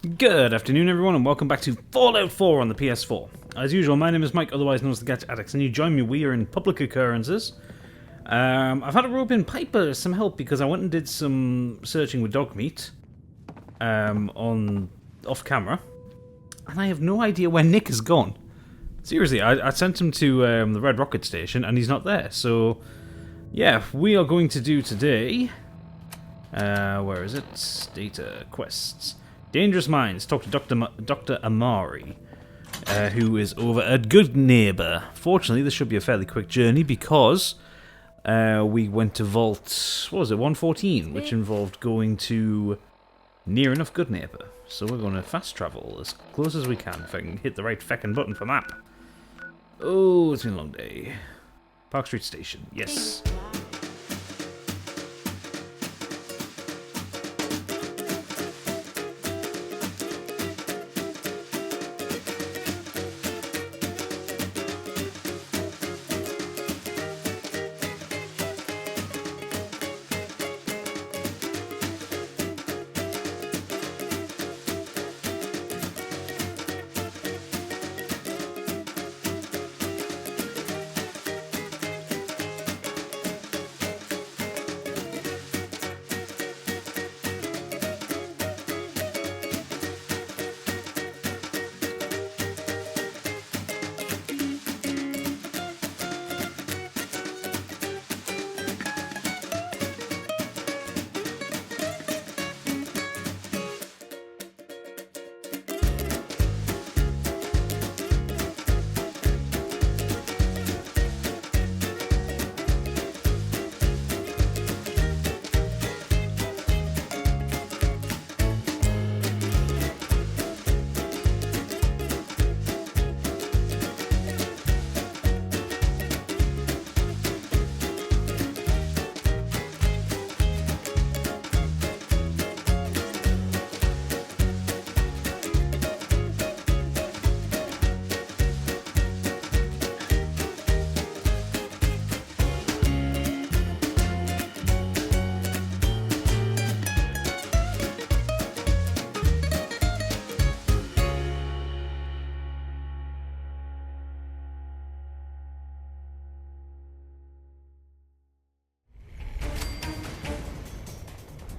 Good afternoon, everyone, and welcome back to Fallout 4 on the PS4. As usual, my name is Mike, otherwise known as the Gadget Addicts, and you join me. We are in public occurrences. I've had to rope in Piper some help because I went and did some searching with dog meat on off camera, and I have no idea where Nick has gone. Seriously, I sent him to the Red Rocket Station, and he's not there. So, yeah, we are going to do today. Where is it? Data quests. Dangerous Minds. Talk to Dr. Amari, who is over at Good Neighbor. Fortunately, this should be a fairly quick journey because we went to Vault, what was it, 114, which involved going to near enough Good Neighbor. So we're going to fast travel as close as we can if I can hit the right feckin' button for map. Oh, it's been a long day. Park Street Station, yes.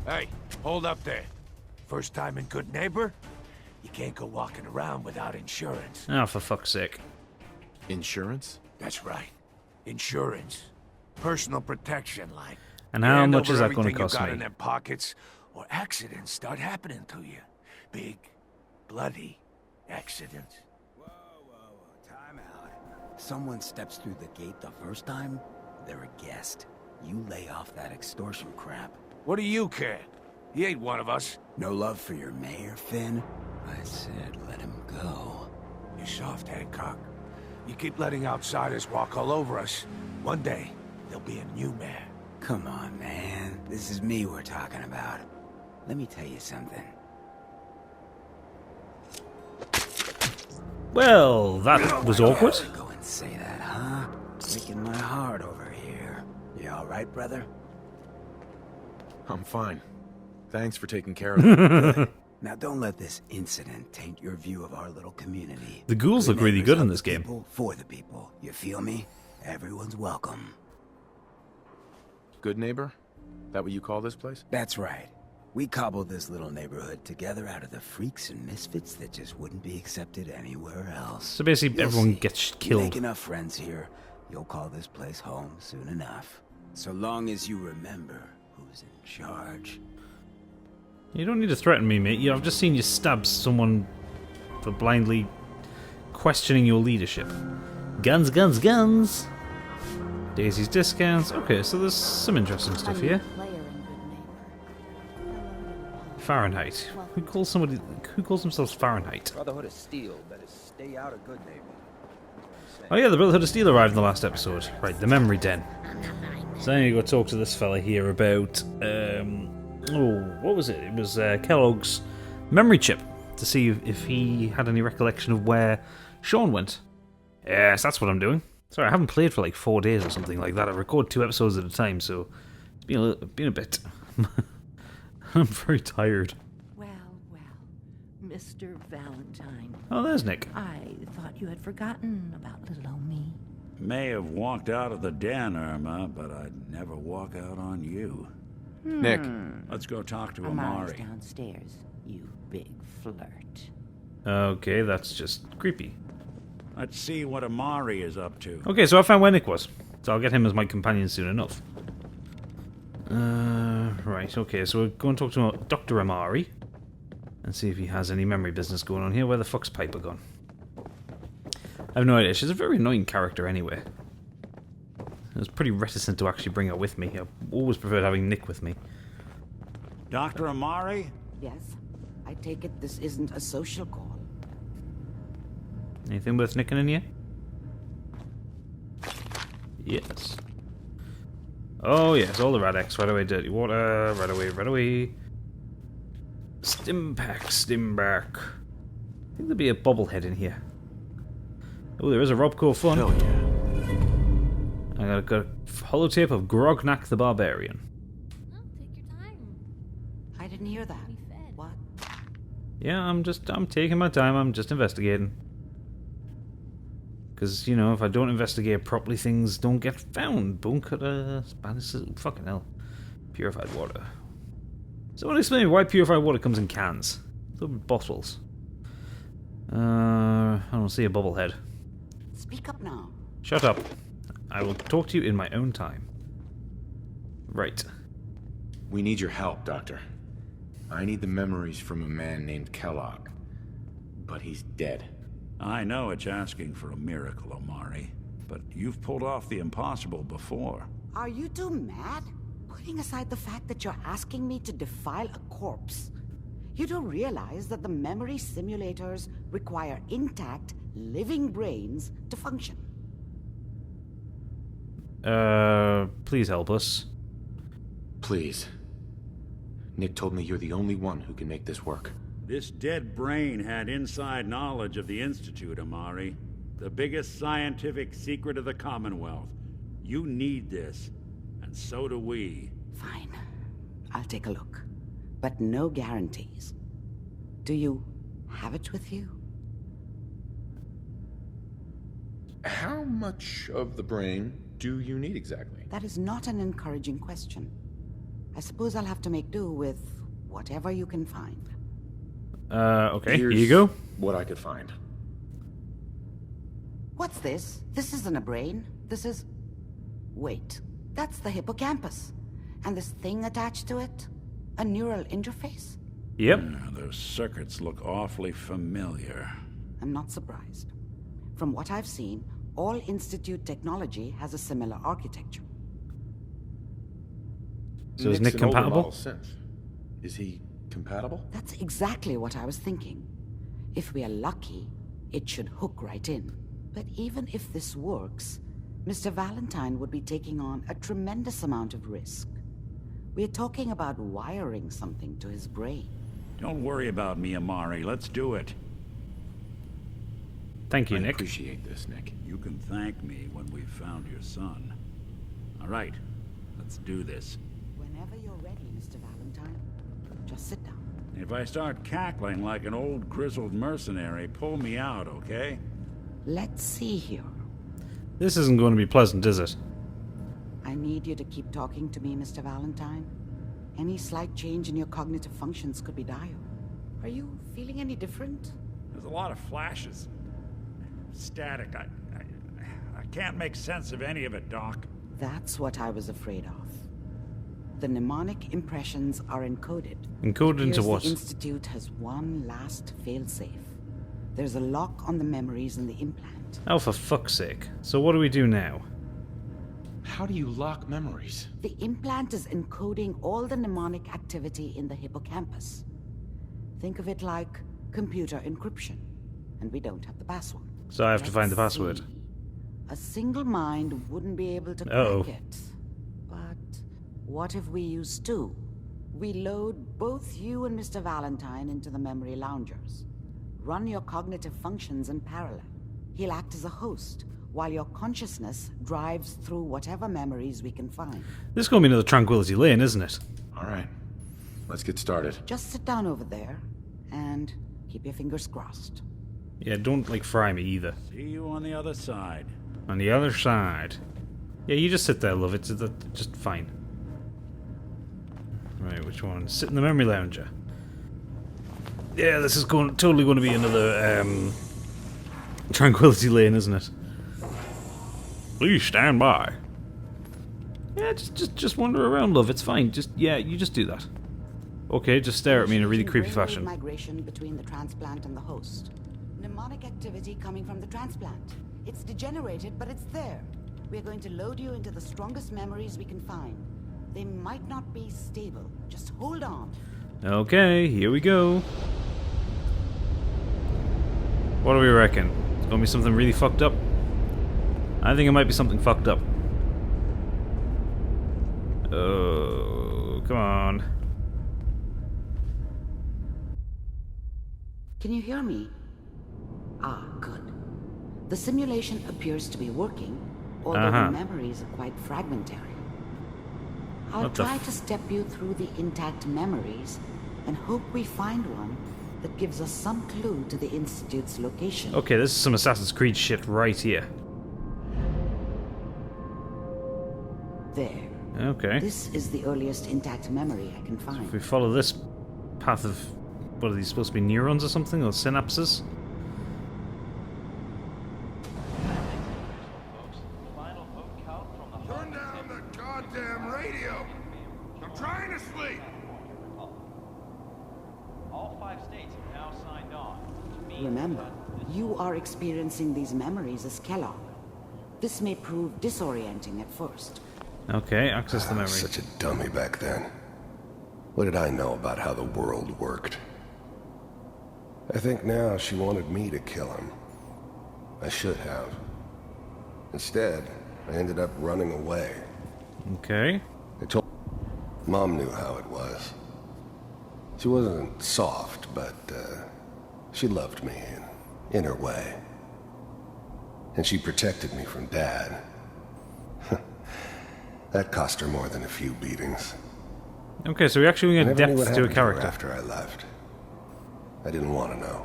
Hey, hold up there. First time in Good Neighbor? You can't go walking around without insurance. Oh, for fuck's sake. Insurance? That's right. Insurance. Personal protection, like. And how Hand much over is that going to everything you cost got me? in them pockets, or accidents start happening to you. Big, bloody accidents. Whoa, time out. Someone steps through the gate the first time, they're a guest. You lay off that extortion crap. What do you care? He ain't one of us. No love for your mayor, Finn? I said let him go. You soft, Hancock. You keep letting outsiders walk all over us. One day, there'll be a new mayor. Come on, man. This is me we're talking about. Let me tell you something. Well, that was awkward. Go and say that, huh? Breaking my heart over here. You all right, brother? I'm fine. Thanks for taking care of it. Now don't let this incident taint your view of our little community. The ghouls look really good in this game. People for the people. You feel me? Everyone's welcome. Good neighbor? That what you call this place? That's right. We cobbled this little neighborhood together out of the freaks and misfits that just wouldn't be accepted anywhere else. So basically, You'll everyone see. gets You killed. make enough friends here, you'll call this place home soon enough. So long as you remember who's in charge. You don't need to threaten me, mate. I've just seen you stab someone for blindly questioning your leadership. Guns, guns, guns! Daisy's discounts. Okay, so there's some interesting stuff here. Fahrenheit. Who calls themselves Fahrenheit? Brotherhood of Steel better stay out of Good Neighbor. Oh yeah, the Brotherhood of Steel arrived in the last episode. Right, the memory den. So I need to go talk to this fella here about, what was it? It was Kellogg's memory chip, to see if he had any recollection of where Sean went. Yes, that's what I'm doing. Sorry, I haven't played for like 4 days or something like that. I record 2 episodes at a time, so it's been a bit... I'm very tired. Well, Mr. Valentine. Oh, there's Nick. I thought you had forgotten about little old me. May have walked out of the den, Irma, but I'd never walk out on you. Nick, Let's go talk to Amari's Amari. downstairs, you big flirt. Okay, that's just creepy. Let's see what Amari is up to. Okay, so I found where Nick was. So I'll get him as my companion soon enough. Right, okay, so we're going to talk to Dr. Amari. And see if he has any memory business going on here. Where the fuck's Piper gone? I have no idea. She's a very annoying character anyway. I was pretty reticent to actually bring her with me. I always preferred having Nick with me. Dr. Amari? Yes? I take it this isn't a social call. Anything worth nicking in here? Yes. Oh yes, all the Radex. Right away, dirty water. Right away, right away. Stimpak, Stimpak. I think there'll be a bobblehead in here. Oh, there is a Robco fun. hell yeah. I got a holotape of Grognak the Barbarian. No, take your time. I didn't hear that. Be fed. What? Yeah, I'm taking my time. I'm just investigating. Because, you know, if I don't investigate properly, things don't get found. Bunker, Spanish, fucking hell. Purified water. Someone explain why purified water comes in cans. They're bottles. I don't see a bubblehead. Speak up now. Shut up. I will talk to you in my own time. Right. We need your help, Doctor. I need the memories from a man named Kellogg. But he's dead. I know it's asking for a miracle, Amari, but you've pulled off the impossible before. Are you two mad? Putting aside the fact that you're asking me to defile a corpse, you do realize that the memory simulators require intact, living brains to function. Please help us. Please. Nick told me you're the only one who can make this work. This dead brain had inside knowledge of the Institute, Amari. The biggest scientific secret of the Commonwealth. You need this, and so do we. Fine. I'll take a look. But no guarantees. Do you have it with you? How much of the brain do you need exactly? That is not an encouraging question. I suppose I'll have to make do with whatever you can find. Okay, Here's here you go. what I could find. What's this? This isn't a brain. This is... Wait. That's the hippocampus. And this thing attached to it? A neural interface? Yep. Those circuits look awfully familiar. I'm not surprised. From what I've seen, all Institute technology has a similar architecture. So is Nick's Nick an older compatible? model synth. Is he compatible? That's exactly what I was thinking. If we are lucky, it should hook right in. But even if this works, Mr. Valentine would be taking on a tremendous amount of risk. We're talking about wiring something to his brain. Don't worry about me, Amari. Let's do it. Thank you, I Nick. appreciate this, Nick. You can thank me when we've found your son. All right, let's do this. Whenever you're ready, Mr. Valentine, just sit down. If I start cackling like an old grizzled mercenary, pull me out, okay? Let's see here. This isn't going to be pleasant, is it? I need you to keep talking to me, Mr. Valentine. Any slight change in your cognitive functions could be dire. Are you feeling any different? There's a lot of flashes. Static. I can't make sense of any of it, Doc. That's what I was afraid of. The mnemonic impressions are encoded. Encoded into Appears what? The Institute has one last failsafe. There's a lock on the memories in the implant. Oh, for fuck's sake. So what do we do now? How do you lock memories? The implant is encoding all the mnemonic activity in the hippocampus. Think of it like computer encryption. And we don't have the password. So I have to find the Let's password. see. A single mind wouldn't be able to Uh-oh. crack it. But what if we use two? We load both you and Mr. Valentine into the memory loungers. Run your cognitive functions in parallel. He'll act as a host, while your consciousness drives through whatever memories we can find. This is going to be another Tranquility Lane, isn't it? All right, let's get started. Just sit down over there, and Keep your fingers crossed. Yeah, don't, like, fry me either. See you on the other side. On the other side. Yeah, you just sit there, love. It's just fine. Right, which one? Sit in the memory lounger. Yeah, this is totally going to be another Tranquility Lane, isn't it? Please stand by. Yeah, just wander around, love. It's fine. You just do that. Okay, just stare at me in a really creepy fashion. Migration between the transplant and the host. Mnemonic activity coming from the transplant. It's degenerated, but it's there. We're going to load you into the strongest memories we can find. They might not be stable. Just hold on. Okay, here we go. What do we reckon? It's gonna be something really fucked up? I think it might be something fucked up. Oh, come on. Can you hear me? Ah, good. The simulation appears to be working, although the memories are quite fragmentary. I'll try to step you through the intact memories and hope we find one that gives us some clue to the Institute's location. Okay, this is some Assassin's Creed shit right here. There. Okay. This is the earliest intact memory I can find. If we follow this path of... What are these supposed to be, neurons or something? Or synapses? Turn down the goddamn radio! I'm trying to sleep! All 5 states have now signed on. Remember, you are experiencing these memories as Kellogg. This may prove disorienting at first. Okay, access the I memory. was such a dummy back then. What did I know about how the world worked? I think now she wanted me to kill him. I should have. Instead, I ended up running away. Okay. I told Mom knew how it was. She wasn't soft, but she loved me in her way. And she protected me from Dad. That cost her more than a few beatings. Okay, so we're actually I going never knew what depth to a happened to her character. after I left. I didn't want to know.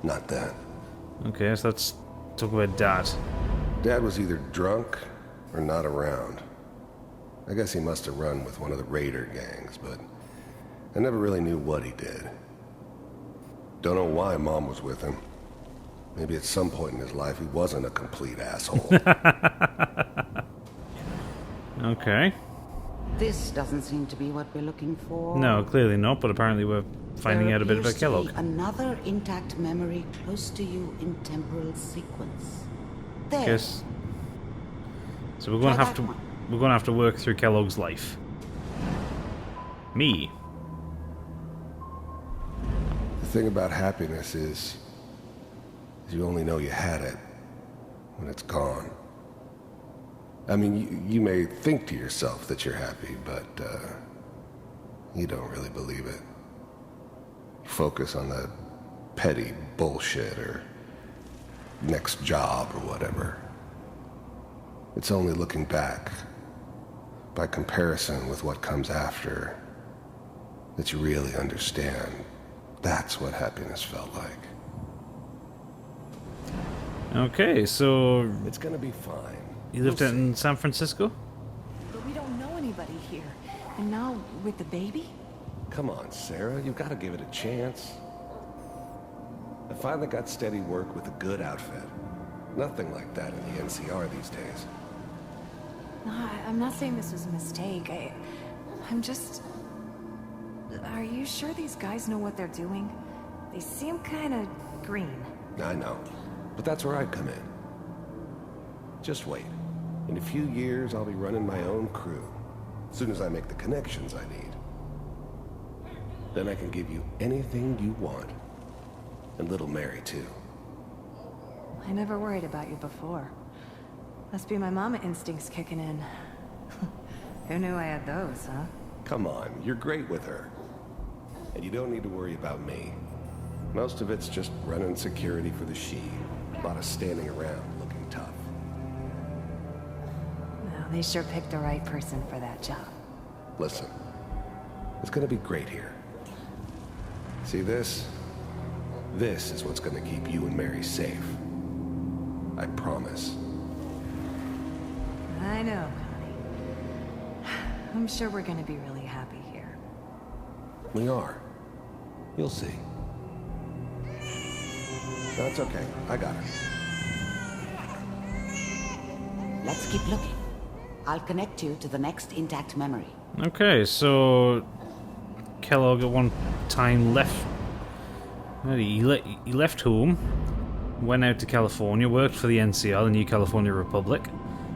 Not then. Okay, so let's talk about Dad. Dad was either drunk or not around. I guess he must have run with one of the raider gangs, but I never really knew what he did. Don't know why Mom was with him. Maybe at some point in his life he wasn't a complete asshole. Okay. This doesn't seem to be what we're looking for. No, clearly not, but apparently we're finding out a bit about Kellogg. There appears to be another intact memory close to you in temporal sequence. There. Yes. So we're going to have to work through Kellogg's life. Me. The thing about happiness is you only know you had it when it's gone. I mean, you may think to yourself that you're happy, but you don't really believe it. Focus on the petty bullshit or next job or whatever. It's only looking back, by comparison with what comes after, that you really understand. That's what happiness felt like. Okay, so... It's gonna be fine. You lived out in San Francisco? But we don't know anybody here. And now, with the baby? Come on, Sarah, you've got to give it a chance. I finally got steady work with a good outfit. Nothing like that in the NCR these days. No, I'm not saying this was a mistake. I'm just... Are you sure these guys know what they're doing? They seem kind of green. I know, but that's where I come in. Just wait. In a few years, I'll be running my own crew. As soon as I make the connections I need. Then I can give you anything you want. And little Mary, too. I never worried about you before. Must be my mama instincts kicking in. Who knew I had those, huh? Come on, you're great with her. And you don't need to worry about me. Most of it's just running security for the she. A lot of standing around looking tough. Well, they sure picked the right person for that job. Listen, it's gonna be great here. See this? This is what's gonna keep you and Mary safe. I promise. I know, honey. I'm sure we're gonna be really happy here. We are. You'll see. That's okay. I got it. Let's keep looking. I'll connect you to the next intact memory. Okay, so Kellogg at one time left. Well, he left home, went out to California, worked for the NCR, the New California Republic.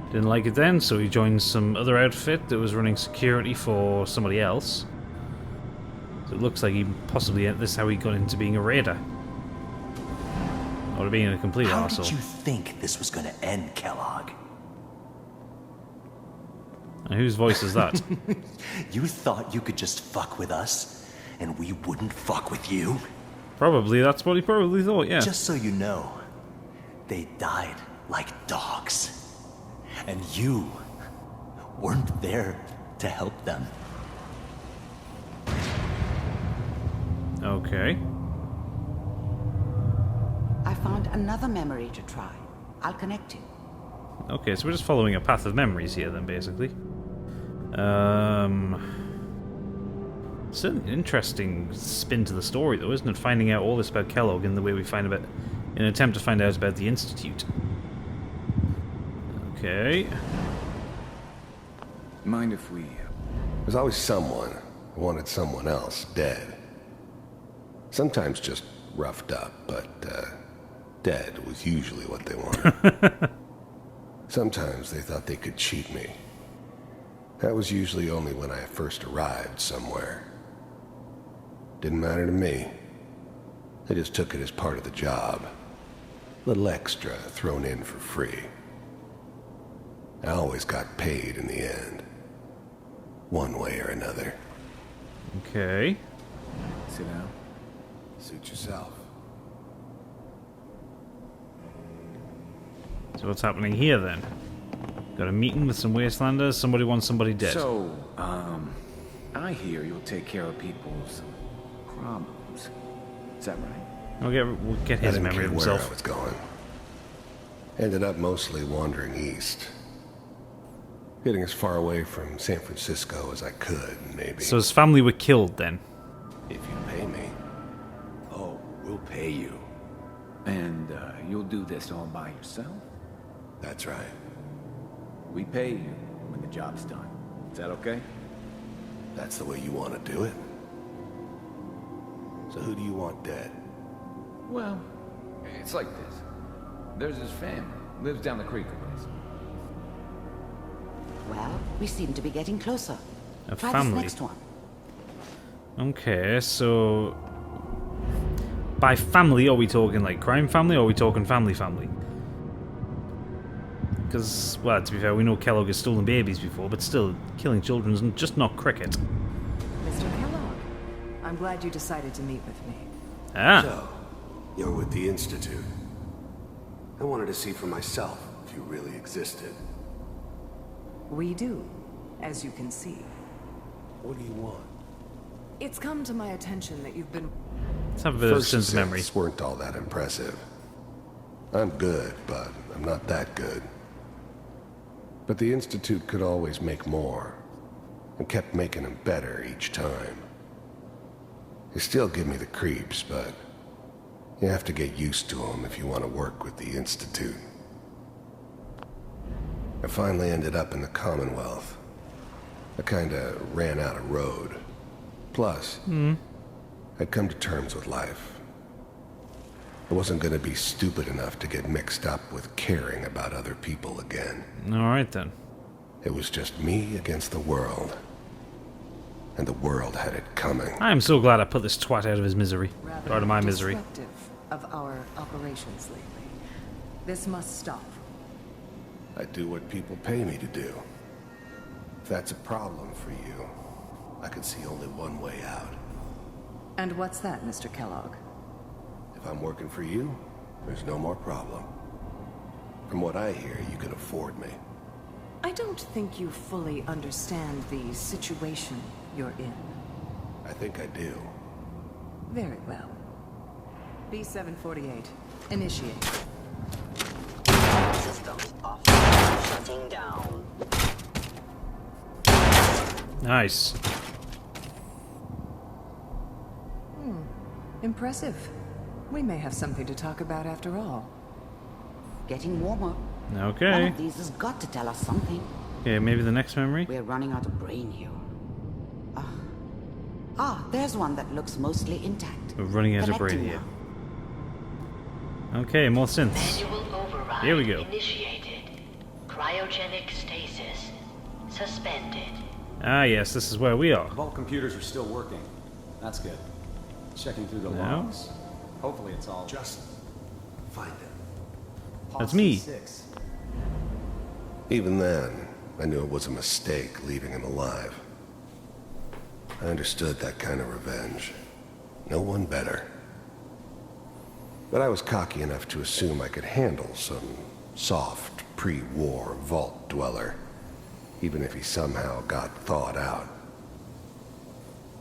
Didn't like it then, so he joined some other outfit that was running security for somebody else. So it looks like he possibly, this is how he got into being a raider. Or being a complete How arsehole. did you think this was going to end, Kellogg? And whose voice is that? You thought you could just fuck with us, and we wouldn't fuck with you? Probably, that's what he probably thought, yeah. Just so you know, they died like dogs. And you weren't there to help them. Okay. I found another memory to try. I'll connect you. Okay, so we're just following a path of memories here then, basically. It's an interesting spin to the story, though, isn't it? Finding out all this about Kellogg in the way we find about, in an attempt to find out about the Institute. Okay. Mind if we... There's always someone who wanted someone else dead. Sometimes just roughed up, but dead was usually what they wanted. Sometimes they thought they could cheat me. That was usually only when I first arrived somewhere. Didn't matter to me. They just took it as part of the job. Little extra thrown in for free. I always got paid in the end. One way or another. Okay. Sit down. Suit yourself. So what's happening here then? Got a meeting with some wastelanders, somebody wants somebody dead. So, I hear you'll take care of people's problems. Is that right? We'll get his memory of where himself. I was going. Ended up mostly wandering east. Getting as far away from San Francisco as I could, maybe. So his family were killed then? If you pay me. Oh, we'll pay you. And, you'll do this all by yourself? That's right. We pay you when the job's done. Is that okay? That's the way you want to do it? So who do you want dead? Well, it's like this. There's his family. Lives down the creek a ways. Well, we seem to be getting closer. A Try family. this next one. Okay, so... By family, are we talking like crime family, or are we talking family? Because, well, to be fair, we know Kellogg has stolen babies before, but still, killing children is just not cricket. Mr. Kellogg, I'm glad you decided to meet with me. Ah. So, you're with the Institute. I wanted to see for myself if you really existed. We do, as you can see. What do you want? It's come to my attention that you've been... Let's have a bit of First sense memory. results weren't all that impressive. I'm good, but I'm not that good. But the Institute could always make more, and kept making them better each time. They still give me the creeps, but you have to get used to them if you want to work with the Institute. I finally ended up in the Commonwealth. I kinda ran out of road. Plus, I'd come to terms with life. I wasn't gonna be stupid enough to get mixed up with caring about other people again. Alright then. It was just me against the world. And the world had it coming. I am so glad I put this twat out of his misery. rather Out of my misery. disruptive of our operations lately. This must stop. I do what people pay me to do. If that's a problem for you, I could see only one way out. And what's that, Mr. Kellogg? If I'm working for you, there's no more problem. From what I hear, you can afford me. I don't think you fully understand the situation you're in. I think I do. Very well. B748. Initiate. Systems off. Shutting down. Nice. Impressive. We may have something to talk about after all. Getting warmer. One Okay. of these has got to tell us something. Okay, maybe the next memory. We're running out of brain here. There's one that looks mostly intact. We're running out of brain Connecting here. Okay, more synths. Manual override Here we go. initiated. Cryogenic stasis suspended. Ah, yes, this is where we are. Vault computers are still working. That's good. Checking through the No. logs. Hopefully it's all... Just find it. That's me. Even then, I knew it was a mistake leaving him alive. I understood that kind of revenge. No one better. But I was cocky enough to assume I could handle some soft, pre-war vault dweller, even if he somehow got thawed out.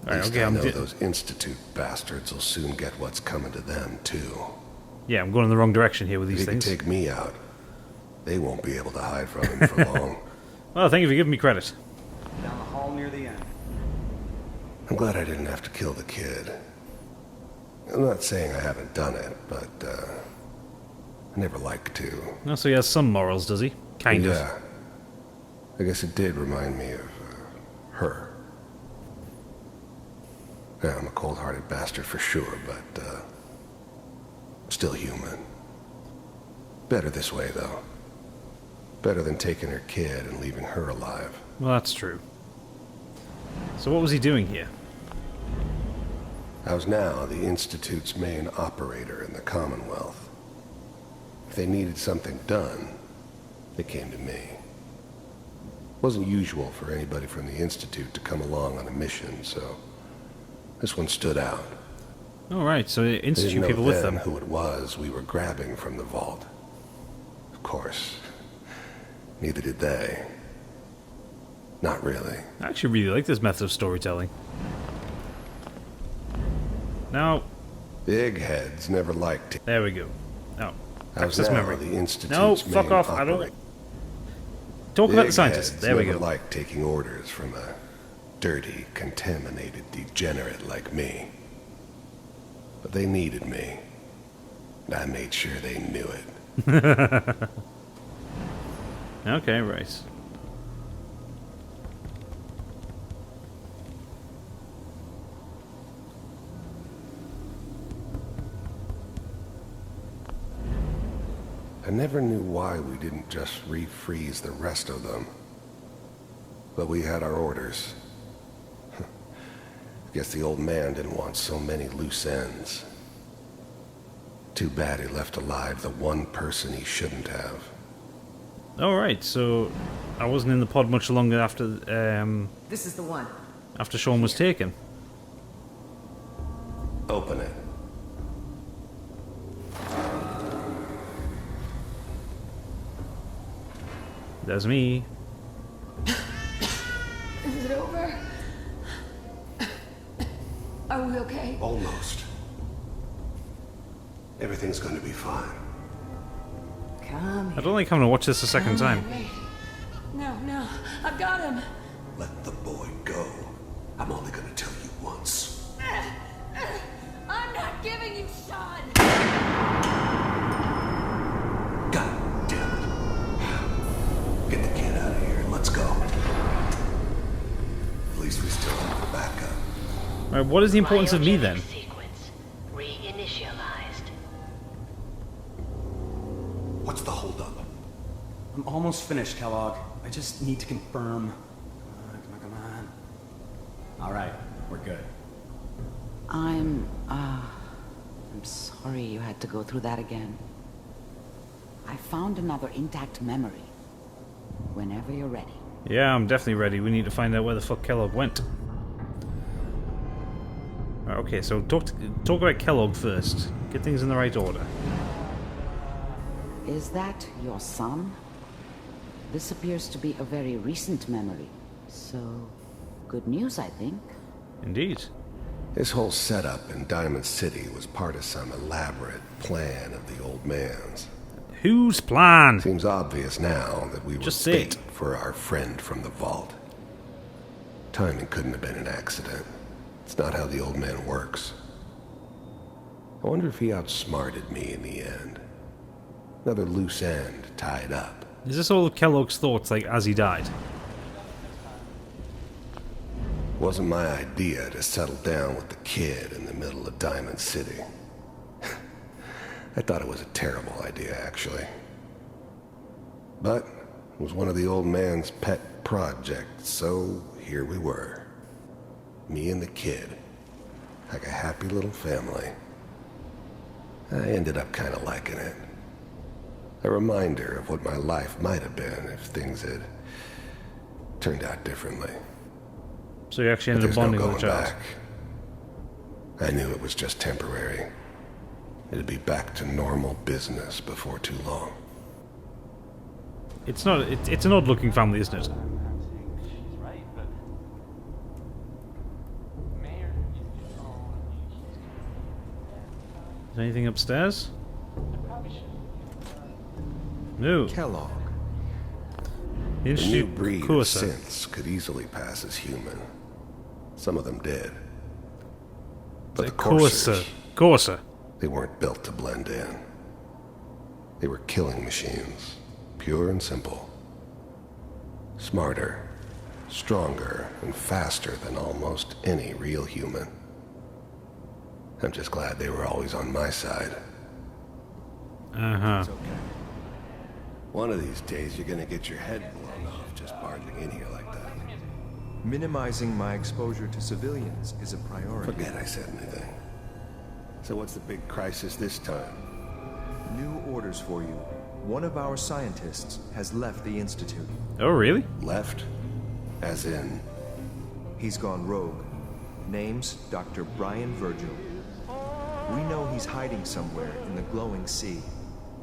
At least I know those Institute bastards will soon get what's coming to them, too. Yeah, I'm going in the wrong direction here with these If he things. can take me out, they won't be able to hide from him for long. Well, thank you for giving me credit. Down the hall near the end. I'm glad I didn't have to kill the kid. I'm not saying I haven't done it, but I never like to. Oh, so he has some morals, does he? Kind of. Yeah. I guess it did remind me of her. Yeah, I'm a cold-hearted bastard for sure, but still human. Better this way, though. Better than taking her kid and leaving her alive. Well, that's true. So what was he doing here? I was now the Institute's main operator in the Commonwealth. If they needed something done, they came to me. It wasn't usual for anybody from the Institute to come along on a mission, so this one stood out. All right, so They Institute didn't know people with then them. who it was we were grabbing from the vault. Of course, neither did they. Not really. I actually really like this method of storytelling. Now, Big heads never liked it. there we go. Oh, I was access now memory. the Institute's No, fuck main off. I don't. operator. Talk about the Big scientist. heads There we never go. liked taking orders from a dirty, contaminated degenerate like me. But they needed me. And I made sure they knew it. Okay, right. I never knew why we didn't just refreeze the rest of them. But we had our orders. Guess the old man didn't want so many loose ends. Too bad he left alive the one person he shouldn't have. Alright, so I wasn't in the pod much longer after This is the one. after Sean was taken. Open it. There's me. Is it over? Are we okay? Almost. Everything's going to be fine. Come I don't like having to watch this a second time. Wait. No, I've got him. Let the boy go. I'm only going to tell you once. I'm not giving you Sean. God damn it. Get the kid out of here and let's go. At least we still have a backup. Alright, what is the importance of me then? Sequence reinitialized. What's the holdup? I'm almost finished, Kellogg. I just need to confirm. Come on. All right, we're good. I'm sorry you had to go through that again. I found another intact memory. Whenever you're ready. Yeah, I'm definitely ready. We need to find out where the fuck Kellogg went. Okay, so talk about Kellogg first. Get things in the right order. Is that your son? This appears to be a very recent memory. So, good news, I think. Indeed. This whole setup in Diamond City was part of some elaborate plan of the old man's. Whose plan? Seems obvious now that we were Just say bait for our friend from the vault. Timing couldn't have been an accident. It's not how the old man works. I wonder if he outsmarted me in the end. Another loose end tied up. Is this all of Kellogg's thoughts, like, as he died? Wasn't my idea to settle down with the kid in the middle of Diamond City. I thought it was a terrible idea, actually. But it was one of the old man's pet projects, so here we were. Me and the kid. Like a happy little family. I ended up kind of liking it. A reminder of what my life might have been if things had turned out differently. So you actually ended up bonding with the child. Back. I knew it was just temporary. It'd be back to normal business before too long. It's not. It's an odd-looking family, isn't it? She's right, but Mayor Is there anything upstairs? No. Kellogg. The new Institute breed of Corsa. synths could easily pass as human. Some of them did. But the Corsa. Corsairs, they weren't built to blend in. They were killing machines, pure and simple. Smarter, stronger, and faster than almost any real human. I'm just glad they were always on my side. Uh-huh. It's okay. One of these days you're gonna get your head blown off just barging in here like that. Minimizing my exposure to civilians is a priority. Forget I said anything. So what's the big crisis this time? New orders for you. One of our scientists has left the Institute. Oh, really? Left? As in? He's gone rogue. Name's Dr. Brian Virgil. We know he's hiding somewhere in the glowing sea.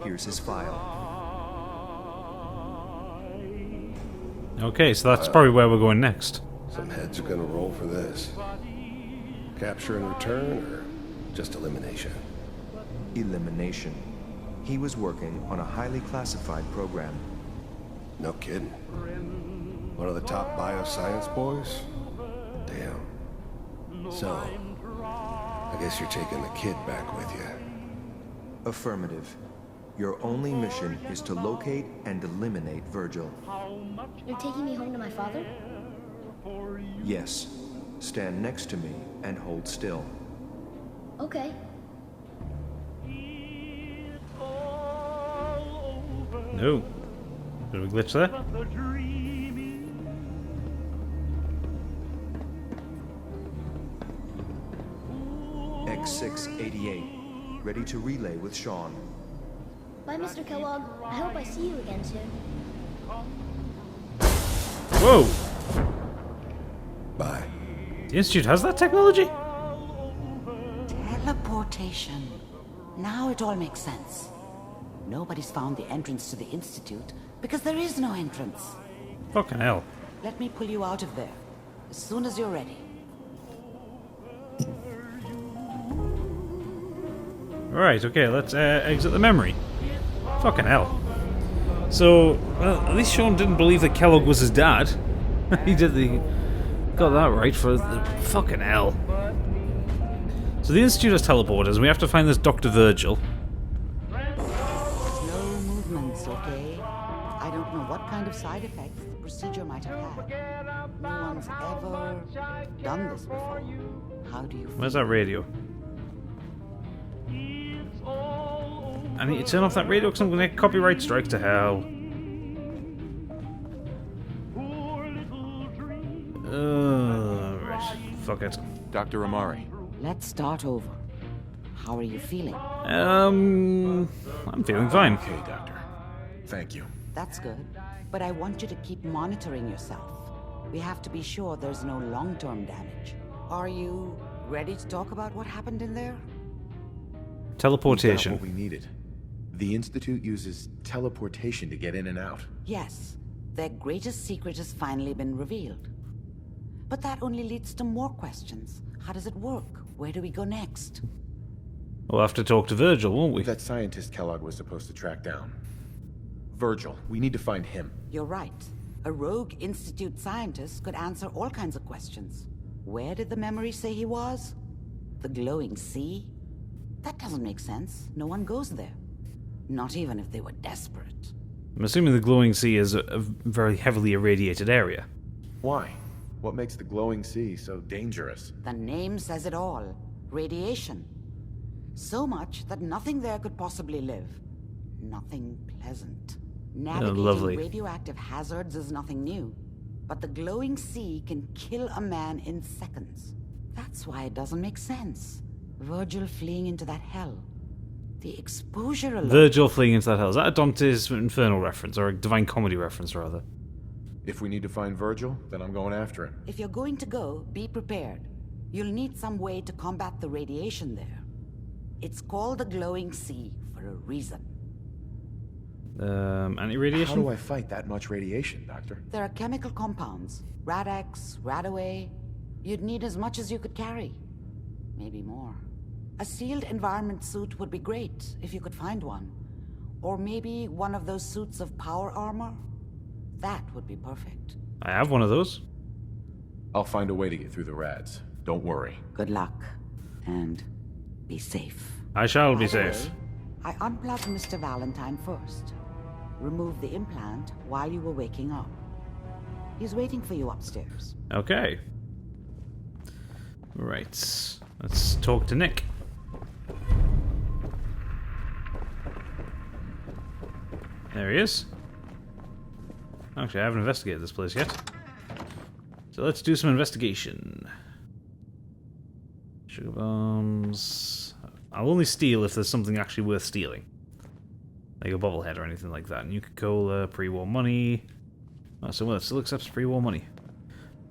Here's his file. Okay, so that's probably where we're going next. Some heads are gonna roll for this. Capture and return, or just elimination? Elimination. He was working on a highly classified program. No kidding. One of the top bioscience boys? Damn. So, I guess you're taking the kid back with you. Affirmative. Your only mission is to locate and eliminate Virgil. You're taking me home to my father? Yes. Stand next to me and hold still. Okay. No. Bit of a glitch there. X688. Ready to relay with Sean. Bye, Mr. Kellogg. I hope I see you again soon. Whoa! Bye. The Institute has that technology? Teleportation. Now it all makes sense. Nobody's found the entrance to the Institute because there is no entrance. Fucking hell. Let me pull you out of there as soon as you're ready. Alright, okay, let's exit the memory. Fucking hell. So, well, at least Sean didn't believe that Kellogg was his dad. He got that right for the fucking hell. So the Institute has teleporters, and we have to find this Dr. Virgil. Slow movements, okay? I don't know what kind of side effects the procedure might have had. No one's ever done this before. How do you feel? Where's that radio? I need to turn off that radio because I'm going to get copyright strikes to hell. Right. Fuck it. Dr. Amari. Let's start over. How are you feeling? I'm feeling fine. Okay, Doctor. Thank you. That's good. But I want you to keep monitoring yourself. We have to be sure there's no long-term damage. Are you ready to talk about what happened in there? Teleportation. We got what we needed. The Institute uses teleportation to get in and out. Yes. Their greatest secret has finally been revealed. But that only leads to more questions. How does it work? Where do we go next? We'll have to talk to Virgil, won't we? That scientist Kellogg was supposed to track down. Virgil, we need to find him. You're right. A rogue Institute scientist could answer all kinds of questions. Where did the memory say he was? The glowing sea? That doesn't make sense. No one goes there. Not even if they were desperate. I'm assuming the glowing sea is a very heavily irradiated area. Why? What makes the glowing sea so dangerous? The name says it all. Radiation. So much that nothing there could possibly live. Nothing pleasant. Navigating lovely. radioactive hazards is nothing new. But the glowing sea can kill a man in seconds. That's why it doesn't make sense. Virgil fleeing into that hell. The exposure alone... Virgil fleeing into that hell. Is that a Dante's Inferno reference, or a Divine Comedy reference, rather? If we need to find Virgil, then I'm going after him. If you're going to go, be prepared. You'll need some way to combat the radiation there. It's called the glowing sea for a reason. Anti-radiation? How do I fight that much radiation, Doctor? There are chemical compounds. Rad-X, Radaway. You'd need as much as you could carry. Maybe more. A sealed environment suit would be great, if you could find one. Or maybe one of those suits of power armor? That would be perfect. I have one of those. I'll find a way to get through the rads. Don't worry. Good luck. And be safe. I shall be By the safe. way, I unplugged Mr. Valentine first. Removed the implant while you were waking up. He's waiting for you upstairs. Okay. Right. Let's talk to Nick. There he is. Actually, I haven't investigated this place yet. So let's do some investigation. Sugar bombs. I'll only steal if there's something actually worth stealing. Like a bobblehead or anything like that. Nuka-Cola, pre-war money. Oh, so well, it still accepts pre-war money.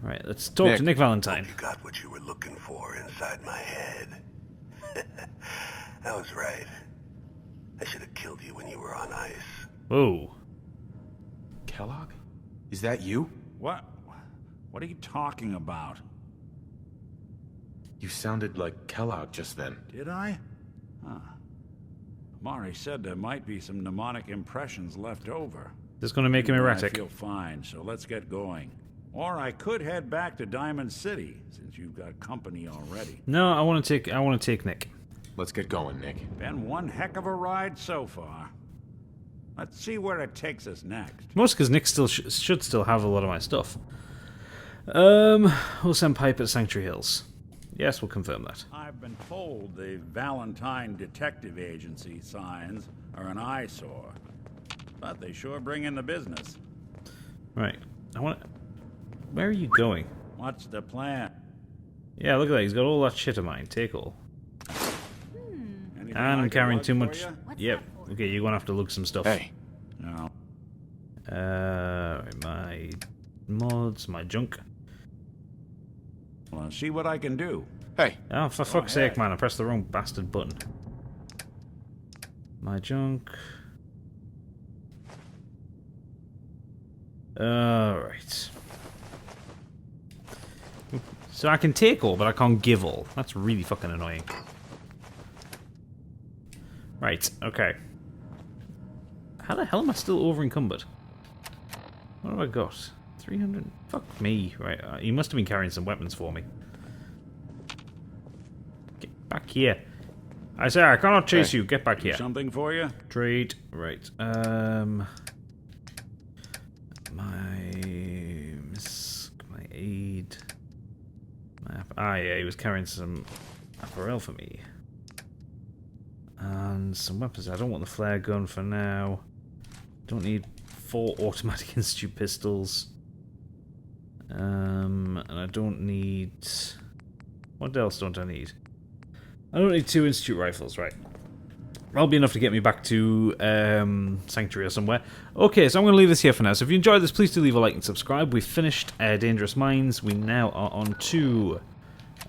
Alright, let's talk to Nick Valentine. You got what you were looking for inside my head. I was right. I should have killed you when you were on ice. Whoa. Kellogg? Is that you? What? What are you talking about? You sounded like Kellogg just then. Did I? Huh. Mari said there might be some mnemonic impressions left over. This is going to make him erratic. I feel fine, so let's get going. Or I could head back to Diamond City, since you've got company already. No, I want to take Nick. Let's get going, Nick. Been one heck of a ride so far. Let's see where it takes us next. Most because Nick still should still have a lot of my stuff. We'll send Pipe at Sanctuary Hills. Yes, we'll confirm that. I've been told the Valentine Detective Agency signs are an eyesore. But they sure bring in the business. Right. Where are you going? What's the plan? Yeah, look at that. He's got all that shit of mine. Take all. Anything And I I'm can carrying lug too for much. ya? Yep. Okay, you're going to have to lug some stuff. Hey. No. My mods, my junk. Well, see what I can do. Hey. Oh, for fuck's sake, man. I pressed the wrong bastard button. My junk. Alright. So I can take all, but I can't give all. That's really fucking annoying. Right, okay. How the hell am I still over encumbered? What have I got? 300? Fuck me. Right, he must have been carrying some weapons for me. Get back here. I say I cannot chase you. Get back here. Something for you? Trade. Right. My aid. Yeah, he was carrying some apparel for me. And some weapons. I don't want the flare gun for now. Don't need 4 automatic institute pistols. And I don't need... What else don't I need? I don't need 2 institute rifles, right. That'll be enough to get me back to Sanctuary or somewhere. Okay, so I'm going to leave this here for now. So if you enjoyed this, please do leave a like and subscribe. We've finished Dangerous Minds. We now are on to...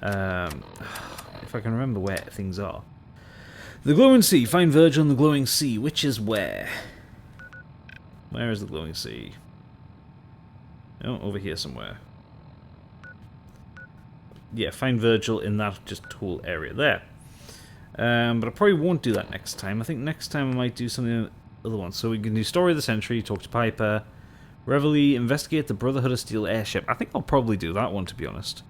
if I can remember where things are. The Glowing Sea. Find Virgil in the Glowing Sea. Which is where? Where is the Glowing Sea? Oh, over here somewhere. yeah, find Virgil in that just whole area there. But I probably won't do that next time. I think next time I might do something other one. So we can do Story of the Century, talk to Piper, Reveille, investigate the Brotherhood of Steel airship. I think I'll probably do that one, to be honest.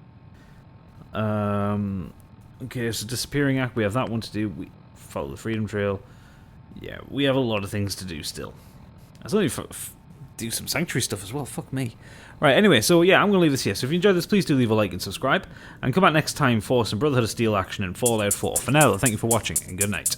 Okay, so Disappearing Act, we have that one to do. We follow the Freedom Trail. Yeah, we have a lot of things to do still. I still need to do some Sanctuary stuff as well. Fuck me. Right, anyway, so yeah, I'm going to leave this here. So if you enjoyed this, please do leave a like and subscribe. And come back next time for some Brotherhood of Steel action in Fallout 4. For now, thank you for watching, and good night.